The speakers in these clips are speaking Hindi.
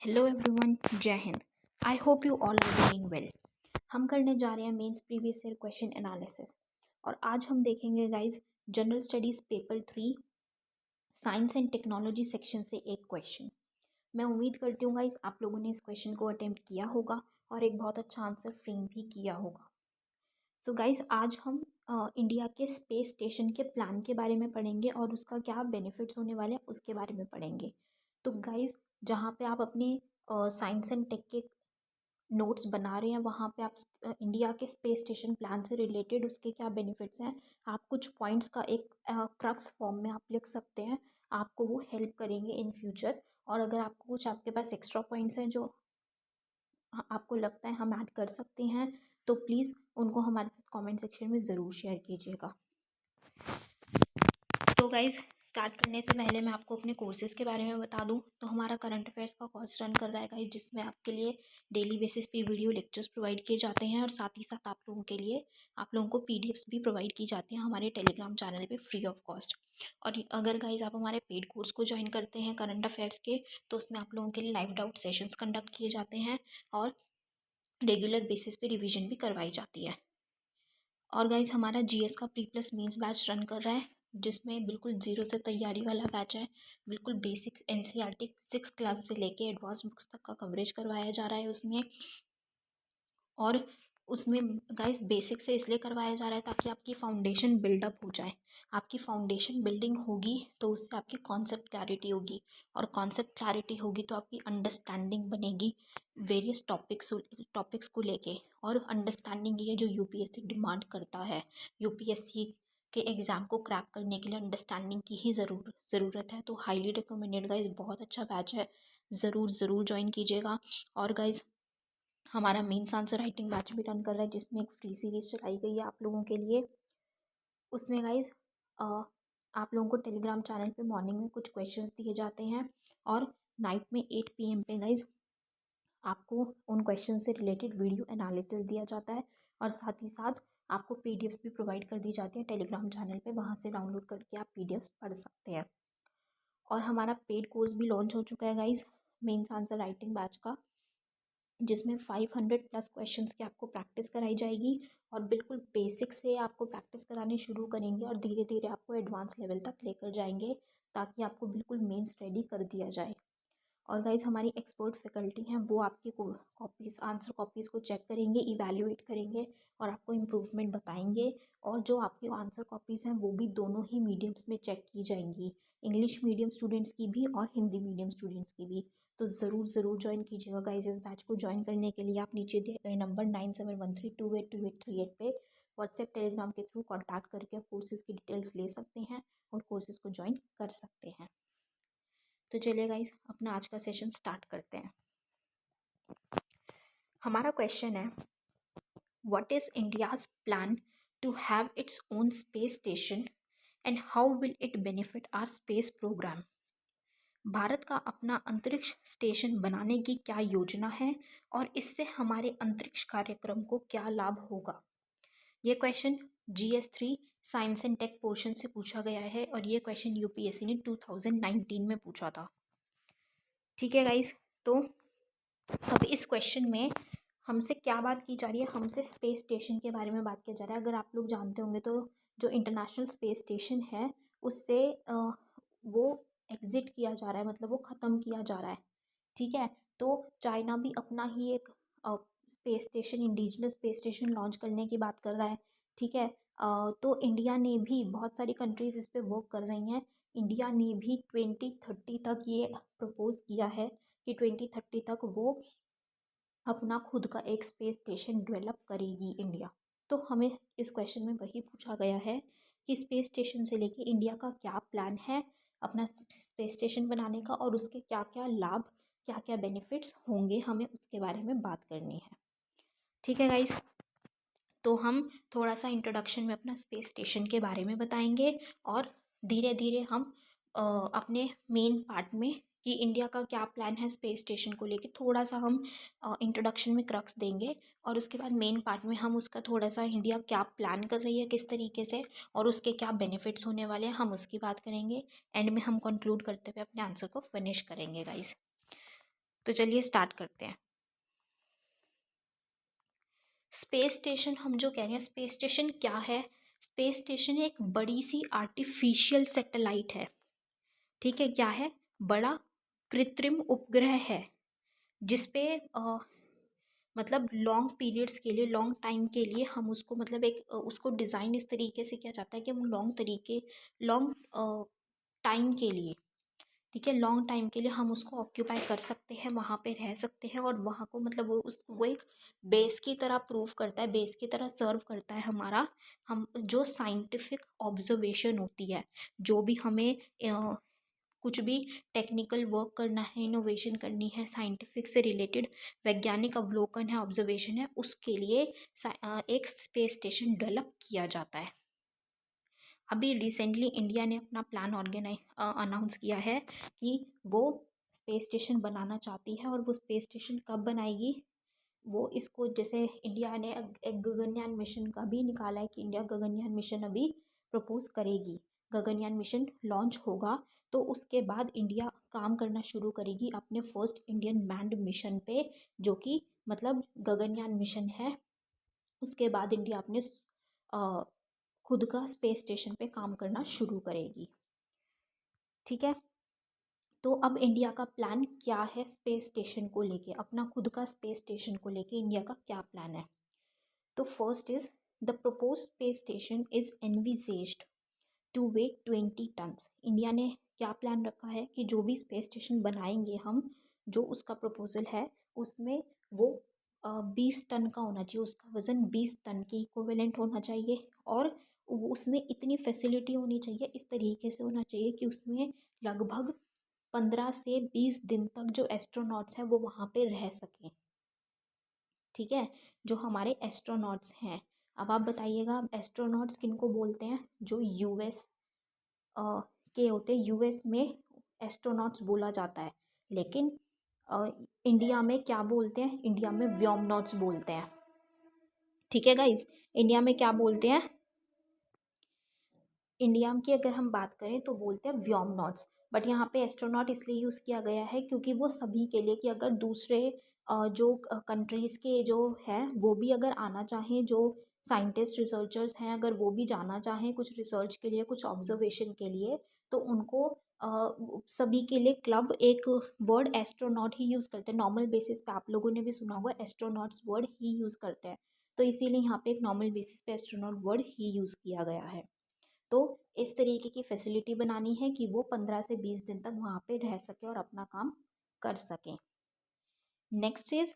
हेलो एवरीवन, जय हिंद। I hope you all are doing well. हम करने जा रहे हैं mains previous year question analysis और आज हम देखेंगे guys general studies paper 3 science and technology section से एक क्वेश्चन। मैं उम्मीद करती हूँ गाइज आप लोगों ने इस क्वेश्चन को अटेम्प्ट किया होगा और एक बहुत अच्छा आंसर फ्रेम भी किया होगा। सो गाइज आज हम इंडिया के स्पेस स्टेशन के प्लान के बारे में पढ़ेंगे और उसका क्या बेनिफिट्स होने वाले हैं उसके बारे में पढ़ेंगे। तो गाइज जहाँ पे आप अपने साइंस एंड टेक के नोट्स बना रहे हैं वहाँ पे आप इंडिया के स्पेस स्टेशन प्लान से रिलेटेड उसके क्या बेनिफिट्स हैं, आप कुछ पॉइंट्स का एक क्रक्स फॉर्म में आप लिख सकते हैं। आपको वो हेल्प करेंगे इन फ्यूचर। और अगर आपको कुछ आपके पास एक्स्ट्रा पॉइंट्स हैं जो आपको लगता है हम ऐड कर सकते हैं तो प्लीज़ उनको हमारे साथ कमेंट सेक्शन में ज़रूर शेयर कीजिएगा। तो गाइज़ स्टार्ट करने से पहले मैं आपको अपने कोर्सेज़ के बारे में बता दूं तो हमारा करंट अफेयर्स का कोर्स रन कर रहा है गाइज़, जिसमें आपके लिए डेली बेसिस पे वीडियो लेक्चर्स प्रोवाइड किए जाते हैं और साथ ही साथ आप लोगों के लिए आप लोगों को पीडीएफ्स भी प्रोवाइड की जाती हैं हमारे टेलीग्राम चैनल पे फ्री ऑफ कॉस्ट। और अगर गाइज़ आप हमारे पेड कोर्स को ज्वाइन करते हैं करंट अफेयर्स के तो उसमें आप लोगों के लिए लाइव डाउट सेशंस कंडक्ट किए जाते हैं और रेगुलर बेसिस पे रिवीजन भी करवाई जाती है। और गाइज हमारा जीएस का pre plus mains batch run कर रहा है जिसमें बिल्कुल ज़ीरो से तैयारी वाला बैच है। बिल्कुल बेसिक एनसीईआरटी 6 क्लास से लेके एडवांस बुक्स तक का कवरेज करवाया जा रहा है उसमें। और उसमें गाइस बेसिक से इसलिए करवाया जा रहा है ताकि आपकी फाउंडेशन बिल्डअप हो जाए। आपकी फाउंडेशन बिल्डिंग होगी तो उससे आपकी कॉन्सेप्ट क्लैरिटी होगी और कॉन्सेप्ट क्लैरिटी होगी तो आपकी अंडरस्टैंडिंग बनेगी वेरियस टॉपिक्स को लेके। और अंडरस्टैंडिंग ये जो यूपीएससी डिमांड करता है, यूपीएससी के एग्ज़ाम को क्रैक करने के लिए अंडरस्टैंडिंग की ही ज़रूरत है। तो हाईली रिकमेंडेड गाइज, बहुत अच्छा बैच है, ज़रूर ज्वाइन कीजिएगा। और गाइज हमारा मेंस आंसर राइटिंग बैच भी रन कर रहा है जिसमें एक फ्री सीरीज चलाई गई है आप लोगों के लिए। उसमें गाइज आप लोगों को टेलीग्राम चैनल पे मॉर्निंग में कुछ क्वेश्चंस दिए जाते हैं और नाइट में 8 PM पे गाइज आपको उन क्वेश्चन से रिलेटेड वीडियो एनालिसिस दिया जाता है और साथ ही साथ आपको पीडीएफ्स भी प्रोवाइड कर दी जाती है टेलीग्राम चैनल पे, वहाँ से डाउनलोड करके आप पीडीएफ्स पढ़ सकते हैं। और हमारा पेड कोर्स भी लॉन्च हो चुका है guys mains answer writing batch का, जिसमें 500 प्लस क्वेश्चंस की आपको प्रैक्टिस कराई जाएगी और बिल्कुल बेसिक से आपको प्रैक्टिस करानी शुरू करेंगे और धीरे धीरे आपको एडवांस लेवल तक लेकर जाएंगे ताकि आपको बिल्कुल मेंस रेडी कर दिया जाए। और गाइज हमारी एक्सपर्ट फैकल्टी हैं, वो आपकी कॉपीज़ आंसर कॉपीज़ को चेक करेंगे, इवैल्यूएट करेंगे और आपको इम्प्रूवमेंट बताएंगे। और जो आपकी आंसर कॉपीज़ हैं वो भी दोनों ही मीडियम्स में चेक की जाएंगी, इंग्लिश मीडियम स्टूडेंट्स की भी और हिंदी मीडियम स्टूडेंट्स की भी। तो ज़रूर ज्वाइन कीजिएगा गाइज। इस बैच को ज्वाइन करने के लिए आप नीचे दिए गए नंबर 9713282838 पे व्हाट्सएप टेलीग्राम के थ्रू कॉन्टैक्ट करके आप कोर्सेज़ की डिटेल्स ले सकते हैं और कोर्सेज़ को ज्वाइन कर सकते हैं। तो चलिए गाइज अपना आज का सेशन स्टार्ट करते हैं। हमारा क्वेश्चन है, what is India's plan to have its own space station and how will it benefit our space program. Bharat का अपना अंतरिक्ष स्टेशन बनाने की क्या योजना है और इससे हमारे अंतरिक्ष कार्यक्रम को क्या लाभ होगा। ये question GS3 science and tech portion से पूछा गया है और ये क्वेश्चन यूपीएससी ने 2019 में पूछा था। ठीक है गाइस, तो अब इस क्वेश्चन में हमसे क्या बात की जा रही है, हमसे स्पेस स्टेशन के बारे में बात किया जा रहा है। अगर आप लोग जानते होंगे तो जो इंटरनेशनल स्पेस स्टेशन है उससे वो एग्ज़िट किया जा रहा है, मतलब वो ख़त्म किया जा रहा है। ठीक है, तो चाइना भी अपना ही एक space station, indigenous space station launch करने की बात कर रहा है। ठीक है, तो इंडिया ने भी, बहुत सारी कंट्रीज़ इस पर वर्क कर रही हैं। इंडिया ने भी 2030 तक ये प्रपोज़ किया है कि 2030 तक वो अपना खुद का एक स्पेस स्टेशन डेवलप करेगी इंडिया। तो हमें इस क्वेश्चन में वही पूछा गया है कि स्पेस स्टेशन से लेके इंडिया का क्या प्लान है अपना स्पेस स्टेशन बनाने का और उसके क्या क्या लाभ, क्या क्या बेनिफिट्स होंगे, हमें उसके बारे में बात करनी है। ठीक है गाइस, तो हम थोड़ा सा इंट्रोडक्शन में अपना स्पेस स्टेशन के बारे में बताएंगे और धीरे धीरे हम अपने मेन पार्ट में कि इंडिया का क्या प्लान है स्पेस स्टेशन को लेके थोड़ा सा हम इंट्रोडक्शन में क्रक्स देंगे और उसके बाद मेन पार्ट में हम उसका थोड़ा सा इंडिया क्या प्लान कर रही है किस तरीके से और उसके क्या बेनिफिट्स होने वाले हैं हम उसकी बात करेंगे। एंड में हम कंक्लूड करते हुए अपने आंसर को फिनिश करेंगे गाइस। तो चलिए स्टार्ट करते हैं। स्पेस स्टेशन हम जो कह रहे हैं, स्पेस स्टेशन क्या है? स्पेस स्टेशन एक बड़ी सी आर्टिफिशियल सैटेलाइट है। ठीक है, क्या है? बड़ा कृत्रिम उपग्रह है जिसपे मतलब लॉन्ग पीरियड्स के लिए, लॉन्ग टाइम के लिए हम उसको मतलब उसको डिज़ाइन इस तरीके से किया जाता है कि हम लॉन्ग टाइम के लिए, ठीक है, लॉन्ग टाइम के लिए हम उसको ऑक्यूपाई कर सकते हैं, वहाँ पे रह सकते हैं और वहाँ को मतलब वो एक बेस की तरह प्रूव करता है, बेस की तरह सर्व करता है हमारा, हम जो साइंटिफिक ऑब्जर्वेशन होती है, जो भी हमें कुछ भी टेक्निकल वर्क करना है, इनोवेशन करनी है, साइंटिफिक से रिलेटेड वैज्ञानिक अवलोकन है, ऑब्जर्वेशन है, उसके लिए एक स्पेस स्टेशन डेवलप किया जाता है। अभी रिसेंटली इंडिया ने अपना प्लान अनाउंस किया है कि वो स्पेस स्टेशन बनाना चाहती है, और वो स्पेस स्टेशन कब बनाएगी? वो इसको जैसे इंडिया ने एक गगनयान मिशन का भी निकाला है कि इंडिया गगनयान मिशन अभी प्रपोज करेगी, गगनयान मिशन लॉन्च होगा तो उसके बाद इंडिया काम करना शुरू करेगी अपने फर्स्ट इंडियन मैन्ड मिशन पे, जो कि मतलब गगनयान मिशन है। उसके बाद इंडिया अपने खुद का स्पेस स्टेशन पे काम करना शुरू करेगी। ठीक है, तो अब इंडिया का प्लान क्या है स्पेस स्टेशन को लेके, अपना खुद का स्पेस स्टेशन को लेके इंडिया का क्या प्लान है? तो first is the propose space station is envisaged to weigh 20 tons. India ने क्या प्लान रखा है कि जो भी स्पेस स्टेशन बनाएंगे हम, जो उसका प्रपोजल है उसमें वो 20 टन का होना चाहिए, उसका वज़न 20 टन के इक्विवेलेंट होना चाहिए, और उसमें इतनी फैसिलिटी होनी चाहिए, इस तरीके से होना चाहिए कि उसमें लगभग 15 से 20 दिन तक जो एस्ट्रोनॉट्स हैं वो वहाँ पे रह सकें। ठीक है, जो हमारे एस्ट्रोनॉट्स हैं, अब आप बताइएगा एस्ट्रोनॉट्स किनको बोलते हैं? जो यूएस के होते हैं, यूएस में एस्ट्रोनॉट्स बोला जाता है, लेकिन इंडिया में क्या बोलते हैं? इंडिया में व्योमनॉट्स बोलते हैं। ठीक है गाइज, इंडिया में क्या बोलते हैं? इंडिया की अगर हम बात करें तो बोलते हैं व्योमनॉट्स, बट यहाँ पे एस्ट्रोनॉट इसलिए यूज़ किया गया है क्योंकि वो सभी के लिए, कि अगर दूसरे जो कंट्रीज़ के जो है वो भी अगर आना चाहें, जो साइंटिस्ट रिसर्चर्स हैं अगर वो भी जाना चाहें कुछ रिसर्च के लिए, कुछ ऑब्जर्वेशन के लिए, तो उनको सभी के लिए क्लब एक वर्ड एस्ट्रोनॉट ही यूज़ करते हैं। नॉर्मल बेसिस पे आप लोगों ने भी सुना होगा एस्ट्रोनॉट्स वर्ड ही यूज़ करते हैं, तो इसीलिए यहाँ पे एक नॉर्मल बेसिस पे एस्ट्रोनॉट वर्ड ही यूज़ किया गया है। तो इस तरीके की फैसिलिटी बनानी है कि वो 15 से 20 दिन तक वहाँ पे रह सके और अपना काम कर सकें। नेक्स्ट इज,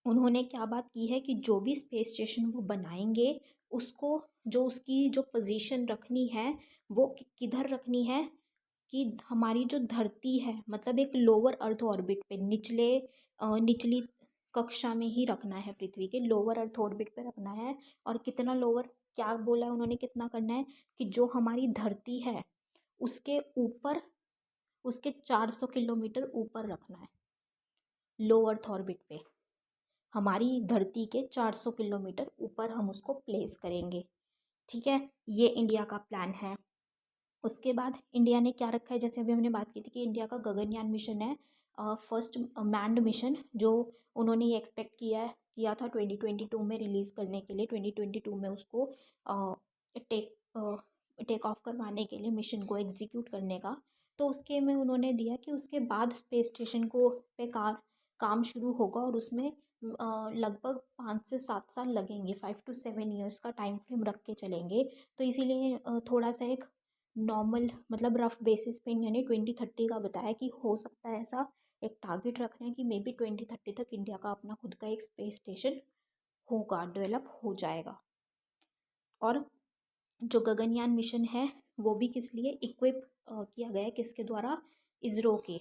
उन्होंने क्या बात की है कि जो भी स्पेस स्टेशन वो बनाएंगे उसको, जो उसकी जो पोजीशन रखनी है वो किधर रखनी है? कि हमारी जो धरती है, मतलब एक लोअर अर्थ ऑर्बिट पे, निचली कक्षा में ही रखना है, पृथ्वी के लोअर अर्थ ऑर्बिट पे रखना है। और कितना लोअर, क्या बोला है उन्होंने, कितना करना है? कि जो हमारी धरती है उसके ऊपर, उसके 400 किलोमीटर ऊपर रखना है, लो अर्थ ऑर्बिट पे हमारी धरती के 400 किलोमीटर ऊपर हम उसको प्लेस करेंगे। ठीक है, ये इंडिया का प्लान है। उसके बाद इंडिया ने क्या रखा है, जैसे अभी हमने बात की थी कि इंडिया का गगनयान मिशन है, फर्स्ट मैन्ड मिशन, जो उन्होंने ये एक्सपेक्ट किया था 2022 में रिलीज़ करने के लिए, 2022 में उसको टेक टेक ऑफ करवाने के लिए, मिशन को एग्जीक्यूट करने का। तो उसके में उन्होंने दिया कि उसके बाद स्पेस स्टेशन को पे काम शुरू होगा, और उसमें लगभग 5 से 7 साल लगेंगे, 5 to 7 ईयर्स का टाइम फ्रेम रख के चलेंगे। तो इसीलिए थोड़ा सा एक नॉर्मल मतलब रफ बेसिस पे इन्होंने 2030 का बताया कि हो सकता है ऐसा, एक टारगेट रख रहे हैं कि मे बी 2030 तक इंडिया का अपना खुद का एक स्पेस स्टेशन होगा, डेवलप हो जाएगा। और जो गगनयान मिशन है वो भी किस लिए इक्विप किया गया है, किसके द्वारा? इसरो के,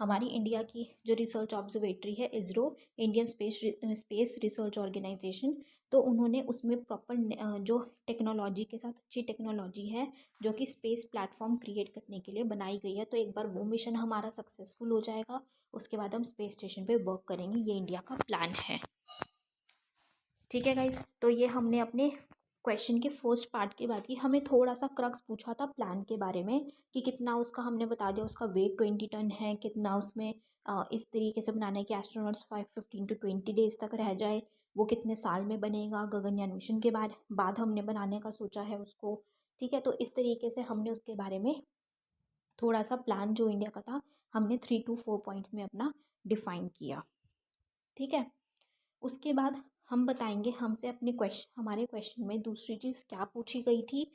हमारी इंडिया की जो रिसर्च ऑब्जर्वेटरी है ISRO, Indian Space Research Organisation, तो उन्होंने उसमें प्रॉपर जो टेक्नोलॉजी के साथ अच्छी टेक्नोलॉजी है जो कि स्पेस प्लेटफॉर्म क्रिएट करने के लिए बनाई गई है। तो एक बार वो मिशन हमारा सक्सेसफुल हो जाएगा, उसके बाद हम स्पेस स्टेशन पे वर्क करेंगे, ये इंडिया का प्लान है। ठीक है गाइज, तो ये हमने अपने क्वेश्चन के फर्स्ट पार्ट की बात की, हमें थोड़ा सा क्रक्स पूछा था प्लान के बारे में कि कितना उसका, हमने बता दिया उसका वेट 20 टन है, कितना उसमें इस तरीके से बनाना है कि एस्ट्रोनॉट्स 15 to 20 डेज तक रह जाए, वो कितने साल में बनेगा, गगनयान मिशन के बाद हमने बनाने का सोचा है उसको। ठीक है, तो इस तरीके से हमने उसके बारे में थोड़ा सा प्लान जो इंडिया का था हमने 3 to 4 पॉइंट्स में अपना डिफाइन किया। ठीक है, उसके बाद हम बताएंगे हमसे अपने क्वेश्चन, हमारे क्वेश्चन में दूसरी चीज़ क्या पूछी गई थी।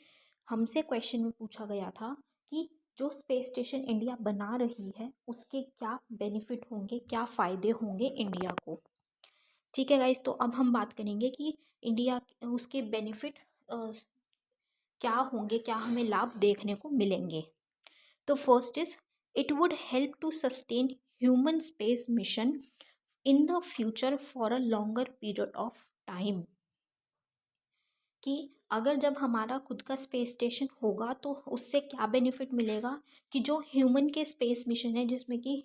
हमसे क्वेश्चन में पूछा गया था कि जो स्पेस स्टेशन इंडिया बना रही है उसके क्या बेनिफिट होंगे, क्या फ़ायदे होंगे इंडिया को। ठीक है गाइस, तो अब हम बात करेंगे कि इंडिया उसके बेनिफिट क्या होंगे, क्या हमें लाभ देखने को मिलेंगे। तो first is, it would help to sustain human space mission in the future for a longer period of time. कि अगर जब हमारा खुद का स्पेस स्टेशन होगा तो उससे क्या बेनिफिट मिलेगा कि जो ह्यूमन के स्पेस मिशन है, जिसमें कि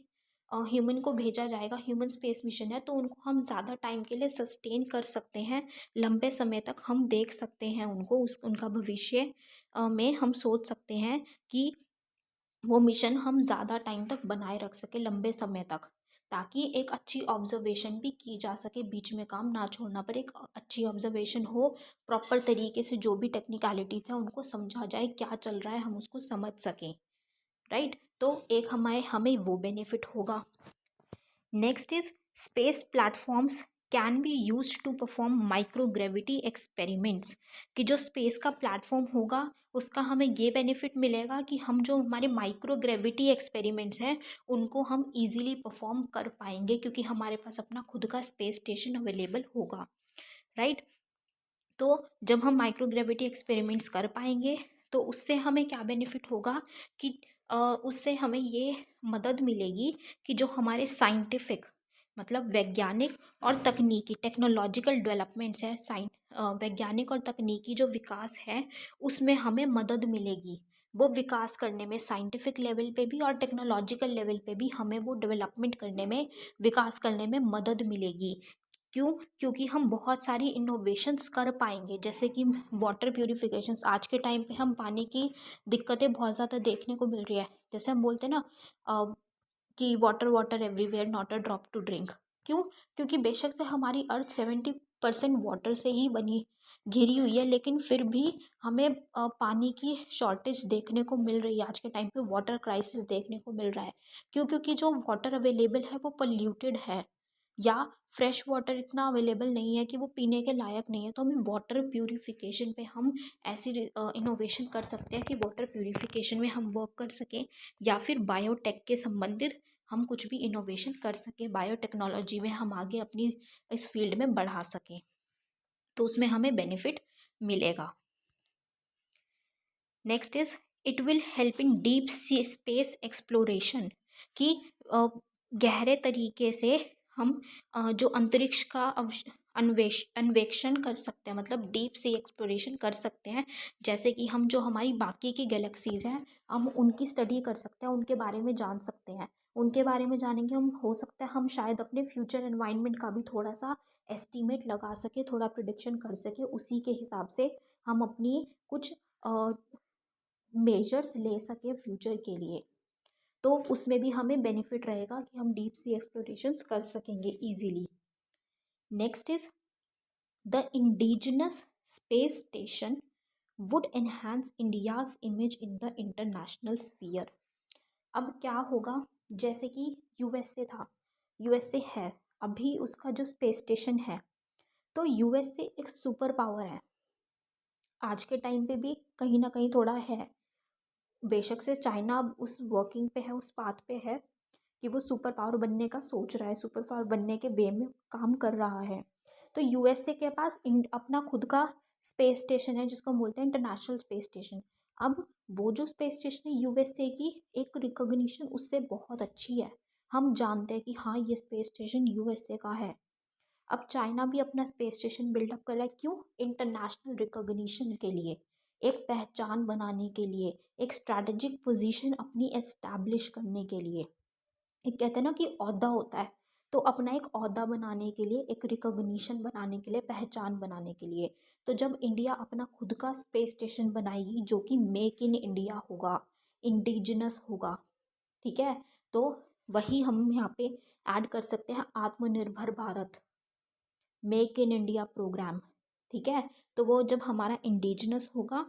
ह्यूमन को भेजा जाएगा, ह्यूमन स्पेस मिशन है, तो उनको हम ज़्यादा टाइम के लिए सस्टेन कर सकते हैं, लंबे समय तक हम देख सकते हैं उनको, उनका भविष्य में हम सोच सकते हैं कि वो मिशन हम ज़्यादा टाइम तक बनाए रख सके, लंबे समय तक, ताकि एक अच्छी ऑब्जर्वेशन भी की जा सके, बीच में काम ना छोड़ना पर एक अच्छी ऑब्जर्वेशन हो, प्रॉपर तरीके से जो भी टेक्निकलिटीज़ है उनको समझा जाए, क्या चल रहा है हम उसको समझ सकें। राइट, तो एक हमें हमें वो बेनिफिट होगा। Next is, space platforms can be use to perform microgravity experiments. कि जो स्पेस का प्लेटफॉर्म होगा उसका हमें ये बेनिफिट मिलेगा कि हम जो हमारे माइक्रोग्रेविटी एक्सपेरिमेंट्स हैं उनको हम इजीली परफॉर्म कर पाएंगे, क्योंकि हमारे पास अपना खुद का स्पेस स्टेशन अवेलेबल होगा। राइट, तो जब हम माइक्रोग्रेविटी एक्सपेरिमेंट्स कर पाएंगे तो उससे हमें क्या बेनिफिट होगा कि उससे हमें ये मदद मिलेगी कि जो हमारे साइंटिफिक, मतलब वैज्ञानिक और तकनीकी टेक्नोलॉजिकल डेवलपमेंट्स है, वैज्ञानिक और तकनीकी जो विकास है उसमें हमें मदद मिलेगी। वो विकास करने में साइंटिफिक लेवल पे भी और टेक्नोलॉजिकल लेवल पे भी हमें वो डेवलपमेंट करने में, विकास करने में मदद मिलेगी। क्यों? क्योंकि हम बहुत सारी इनोवेशंस कर पाएंगे, जैसे कि वाटर प्यूरिफिकेशंस। आज के टाइम पे हम पानी की दिक्कतें बहुत ज़्यादा देखने को मिल रही है, जैसे हम बोलते हैं ना कि water water everywhere not a drop to drink. क्यों? क्योंकि बेशक से हमारी अर्थ 70% वाटर से ही बनी घिरी हुई है, लेकिन फिर भी हमें पानी की शॉर्टेज देखने को मिल रही है। आज के टाइम पे वाटर क्राइसिस देखने को मिल रहा है। क्यों? क्योंकि जो वाटर अवेलेबल है वो पोल्यूटेड है, या फ्रेश वाटर इतना अवेलेबल नहीं है कि वो पीने के लायक नहीं है। तो हमें वाटर प्यूरिफिकेशन पे हम ऐसी इनोवेशन कर सकते हैं कि वाटर प्यूरिफिकेशन में हम वर्क कर सकें, या फिर बायोटेक के संबंधित हम कुछ भी इनोवेशन कर सकें, बायोटेक्नोलॉजी में हम आगे अपनी इस फील्ड में बढ़ा सकें, तो उसमें हमें बेनिफिट मिलेगा। Next is, it will help in deep sea space exploration. कि गहरे तरीके से हम जो अंतरिक्ष का अन्वेषण कर सकते हैं, मतलब डीप सी एक्सप्लोरेशन कर सकते हैं। जैसे कि हम जो हमारी बाकी की गैलेक्सीज हैं हम उनकी स्टडी कर सकते हैं, उनके बारे में जान सकते हैं। उनके बारे में जानेंगे हम, हो सकता है हम शायद अपने फ्यूचर एनवायरनमेंट का भी थोड़ा सा एस्टीमेट लगा सके, थोड़ा प्रिडिक्शन कर सके, उसी के हिसाब से हम अपनी कुछ मेजर्स ले सके फ्यूचर के लिए। तो उसमें भी हमें बेनिफिट रहेगा कि हम डीप सी एक्सप्लोरेशंस कर सकेंगे easily. Next is, the indigenous space station would enhance India's image in the international sphere. अब क्या होगा, जैसे कि यूएसए था, यूएसए है अभी, उसका जो स्पेस स्टेशन है, तो यूएसए एक सुपर पावर है आज के टाइम पे भी, कहीं ना कहीं थोड़ा है। बेशक से चाइना अब उस वर्किंग पे है, उस पाथ पे है कि वो सुपर पावर बनने का सोच रहा है, सुपर पावर बनने के वे में काम कर रहा है। तो यूएसए के पास अपना खुद का स्पेस स्टेशन है, जिसको हम बोलते हैं इंटरनेशनल स्पेस स्टेशन। अब वो जो स्पेस स्टेशन है यूएसए की, एक रिकॉग्निशन उससे बहुत अच्छी है, हम जानते हैं कि हाँ ये स्पेस स्टेशन यूएसए का है। अब चाइना भी अपना स्पेस स्टेशन बिल्डअप कर रहा है, क्यों? इंटरनेशनल रिकॉग्निशन के लिए, एक पहचान बनाने के लिए, एक स्ट्रैटेजिक पोजीशन अपनी एस्टैब्लिश करने के लिए। एक कहते हैं ना कि ओहदा होता है, तो अपना एक ओहदा बनाने के लिए, एक रिकॉग्निशन बनाने के लिए, पहचान बनाने के लिए। तो जब इंडिया अपना खुद का स्पेस स्टेशन बनाएगी जो कि मेक इन इंडिया होगा, इंडिजिनस होगा, ठीक है, तो वही हम यहाँ पे ऐड कर सकते हैं आत्मनिर्भर Bharat, make in India program, ठीक है। तो वो जब हमारा इंडिजिनस होगा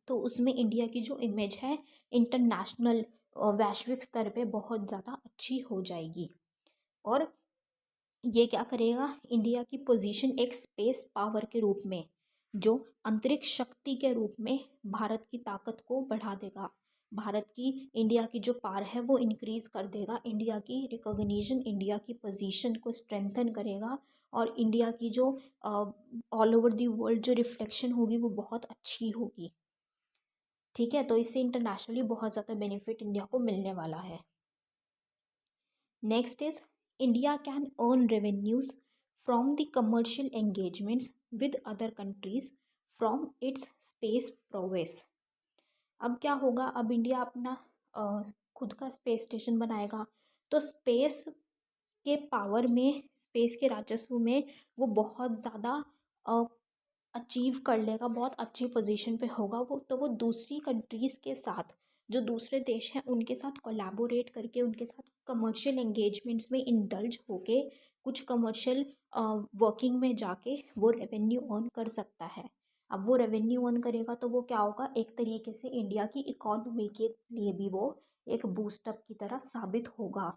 तो उसमें इंडिया की जो इमेज है इंटरनेशनल, वैश्विक स्तर पे बहुत ज़्यादा अच्छी हो जाएगी। और ये क्या करेगा, इंडिया की पोजीशन एक स्पेस पावर के रूप में, जो अंतरिक्ष शक्ति के रूप में भारत की ताकत को बढ़ा देगा। भारत की, इंडिया की जो पावर है वो इंक्रीज कर देगा, इंडिया की रिकॉग्निशन, इंडिया की पोजीशन को स्ट्रेंथन करेगा। और इंडिया की जो ऑल ओवर दी वर्ल्ड जो रिफ्लेक्शन होगी वो बहुत अच्छी होगी, ठीक है। तो इससे इंटरनेशनली बहुत ज़्यादा बेनिफिट इंडिया को मिलने वाला है। Next is India can earn revenues from the commercial engagements with other countries from its space prowess. अब क्या होगा, अब इंडिया अपना खुद का स्पेस स्टेशन बनाएगा तो स्पेस के पावर में, स्पेस के राजस्व में वो बहुत ज़्यादा अचीव कर लेगा, बहुत अच्छी पोजीशन पे होगा वो। तो वो दूसरी कंट्रीज़ के साथ, जो दूसरे देश हैं उनके साथ कोलैबोरेट करके, उनके साथ कमर्शियल एंगेजमेंट्स में इंडल्ज होके, कुछ कमर्शियल वर्किंग में जाके वो रेवेन्यू अर्न कर सकता है। अब वो रेवेन्यू अर्न करेगा तो वो क्या होगा, एक तरीके से इंडिया की इकोनॉमी के लिए भी वो एक बूस्टअप की तरह साबित होगा।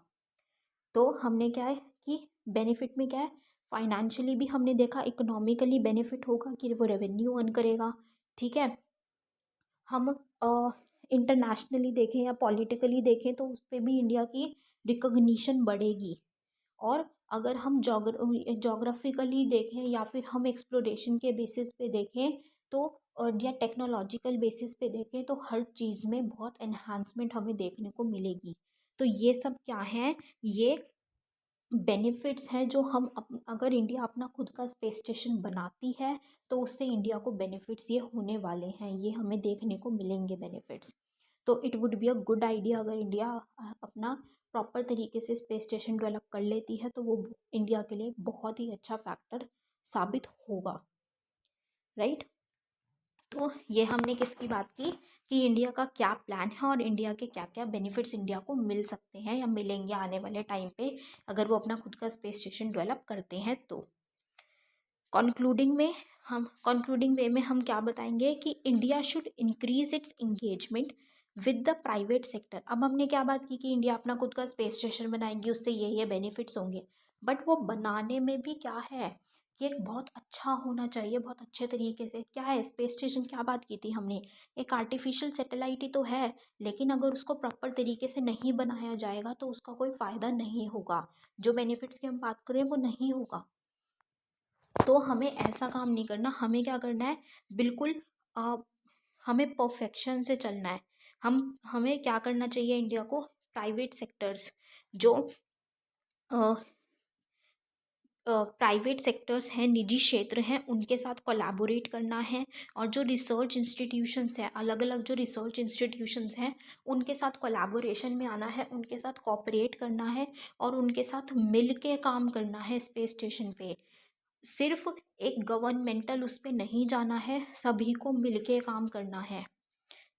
तो हमने क्या है कि बेनिफिट में क्या है, फाइनेंशियली भी हमने देखा, इकोनॉमिकली बेनिफिट होगा कि वो रेवेन्यू अर्न करेगा, ठीक है। हम इंटरनेशनली देखें या पॉलिटिकली देखें तो उस पर भी इंडिया की रिकॉग्निशन बढ़ेगी। और अगर हम जोग्राफिकली देखें या फिर हम एक्सप्लोरेशन के बेसिस पे देखें तो, और या टेक्नोलॉजिकल बेसिस पे देखें तो हर चीज़ में बहुत एनहांसमेंट हमें देखने को मिलेगी। तो ये सब क्या है, ये बेनिफिट्स हैं जो हम अगर इंडिया अपना खुद का स्पेस स्टेशन बनाती है तो उससे इंडिया को बेनिफिट्स ये होने वाले हैं, ये हमें देखने को मिलेंगे बेनिफिट्स। तो it would be a good idea अगर इंडिया अपना प्रॉपर तरीके से स्पेस स्टेशन डेवलप कर लेती है तो वो इंडिया के लिए एक बहुत ही अच्छा फैक्टर साबित होगा, राइट। तो ये हमने किसकी बात की कि इंडिया का क्या प्लान है और इंडिया के क्या क्या बेनिफिट्स इंडिया को मिल सकते हैं या मिलेंगे आने वाले टाइम पे अगर वो अपना खुद का स्पेस स्टेशन डेवलप करते हैं तो। कंक्लूडिंग वे में हम क्या बताएंगे कि India should increase its engagement with the private sector. अब हमने क्या बात की कि इंडिया अपना खुद का स्पेस स्टेशन बनाएगी, उससे ये बेनिफिट्स होंगे, बट वो बनाने में भी क्या है कि एक बहुत अच्छा होना चाहिए, बहुत अच्छे तरीके से। क्या है स्पेस स्टेशन, क्या बात की थी हमने, एक आर्टिफिशियल सैटेलाइट ही तो है, लेकिन अगर उसको प्रॉपर तरीके से नहीं बनाया जाएगा तो उसका कोई फ़ायदा नहीं होगा, जो बेनिफिट्स की हम बात करें वो नहीं होगा। तो हमें ऐसा काम नहीं करना, हमें क्या करना है, बिल्कुल हमें परफेक्शन से चलना है। हमें क्या करना चाहिए, इंडिया को प्राइवेट सेक्टर्स, जो प्राइवेट सेक्टर्स हैं, निजी क्षेत्र हैं, उनके साथ कोलैबोरेट करना है। और जो रिसर्च इंस्टीट्यूशंस हैं, अलग अलग जो रिसर्च इंस्टीट्यूशंस हैं उनके साथ कोलैबोरेशन में आना है, उनके साथ कोऑपरेट करना है और उनके साथ मिल के काम करना है स्पेस स्टेशन पे। सिर्फ एक गवर्नमेंटल उस पे नहीं जाना है, सभी को मिलके काम करना है,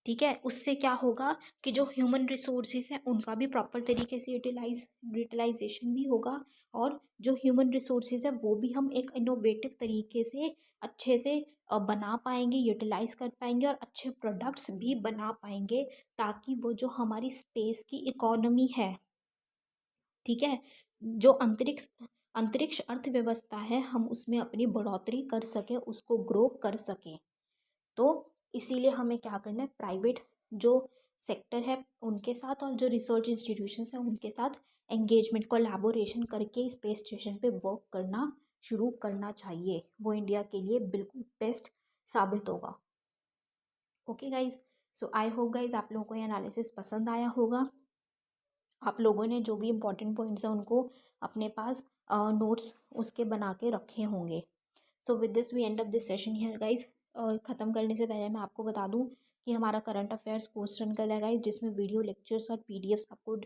ठीक है। उससे क्या होगा कि जो ह्यूमन रिसोर्सेज हैं उनका भी प्रॉपर तरीके से यूटिलाइजेशन भी होगा। और जो ह्यूमन रिसोर्सेज है वो भी हम एक इनोवेटिव तरीके से अच्छे से बना पाएंगे, यूटिलाइज कर पाएंगे और अच्छे प्रोडक्ट्स भी बना पाएंगे, ताकि वो जो हमारी स्पेस की इकोनॉमी है, ठीक है, जो अंतरिक्ष अंतरिक्ष अर्थव्यवस्था है, हम उसमें अपनी बढ़ोतरी कर सकें, उसको ग्रो कर सकें। तो इसीलिए हमें क्या करना है, प्राइवेट जो सेक्टर है उनके साथ और जो रिसर्च इंस्टीट्यूशंस हैं उनके साथ एंगेजमेंट, कोलैबोरेशन करके स्पेस स्टेशन पे वर्क करना शुरू करना चाहिए। वो इंडिया के लिए बिल्कुल बेस्ट साबित होगा। Okay guys, so I hope guys आप लोगों को ये एनालिसिस पसंद आया होगा। आप लोगों ने जो भी इम्पोर्टेंट पॉइंट्स हैं उनको अपने पास नोट्स उसके बना के रखे होंगे। So with this we end of this session here guys. ख़त्म करने से पहले मैं आपको बता दूं कि हमारा करंट अफेयर्स कोर्स रन कर रहा है गाइज, जिसमें वीडियो लेक्चर्स और पीडीएफ्स आपको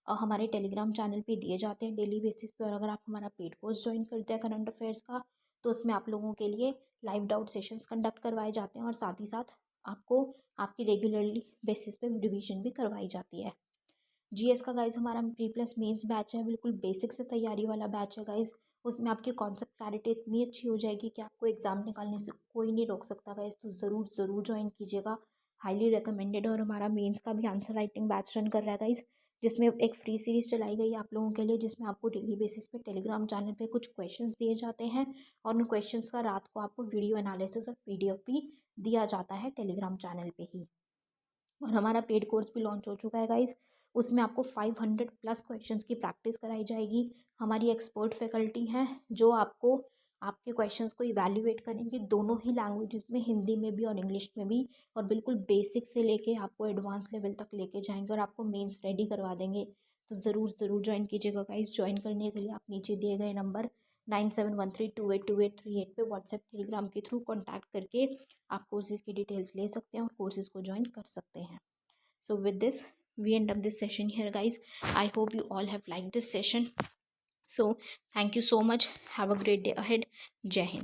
हमारे टेलीग्राम चैनल पे दिए जाते हैं डेली बेसिस पे। और अगर आप हमारा पेड कोर्स ज्वाइन करते हैं करंट अफेयर्स का, तो उसमें आप लोगों के लिए लाइव डाउट सेशंस कंडक्ट करवाए जाते हैं और साथ ही साथ आपको आपकी रेगुलरली बेसिस पे रिवीजन भी करवाई जाती है। जीएस का गाइज हमारा प्री प्लस मेंस बैच है, बिल्कुल बेसिक से तैयारी वाला बैच है गाइज। उसमें आपकी कॉन्सेप्ट क्लैरिटी इतनी अच्छी हो जाएगी कि आपको एग्ज़ाम निकालने से कोई नहीं रोक सकता गाइज। तो ज़रूर ज़रूर ज्वाइन कीजिएगा, हाईली रिकमेंडेड। और हमारा मेंस का भी आंसर राइटिंग बैच रन कर रहा है गाइज, जिसमें एक फ्री सीरीज़ चलाई गई है आप लोगों के लिए, जिसमें आपको डेली बेसिस पे टेलीग्राम चैनल पे कुछ क्वेश्चंस दिए जाते हैं और उन क्वेश्चंस का रात को आपको वीडियो एनालिसिस और पीडीएफ भी दिया जाता है टेलीग्राम चैनल पे ही। और हमारा पेड कोर्स भी लॉन्च हो चुका है गाइज। उसमें आपको 500 प्लस क्वेश्चंस की प्रैक्टिस कराई जाएगी। हमारी एक्सपर्ट फैकल्टी हैं जो आपको आपके क्वेश्चंस को इवैल्यूएट करेंगे दोनों ही लैंग्वेजेस में, हिंदी में भी और इंग्लिश में भी। और बिल्कुल बेसिक से लेके आपको एडवांस लेवल तक लेके जाएंगे और आपको मेंस रेडी करवा देंगे। तो ज़रूर ज़रूर ज्वाइन कीजिएगा गाइज। ज्वाइन करने के लिए आप नीचे दिए गए नंबर 9713282838 पे व्हाट्सएप टेलीग्राम के थ्रू कॉन्टैक्ट करके आप कोर्सेज़ की डिटेल्स ले सकते हैं और कोर्सेज़ को ज्वाइन कर सकते हैं। So with this, we end up this session here, guys. I hope you all have liked this session. So thank you so much. Have a great day ahead. Jai Hind.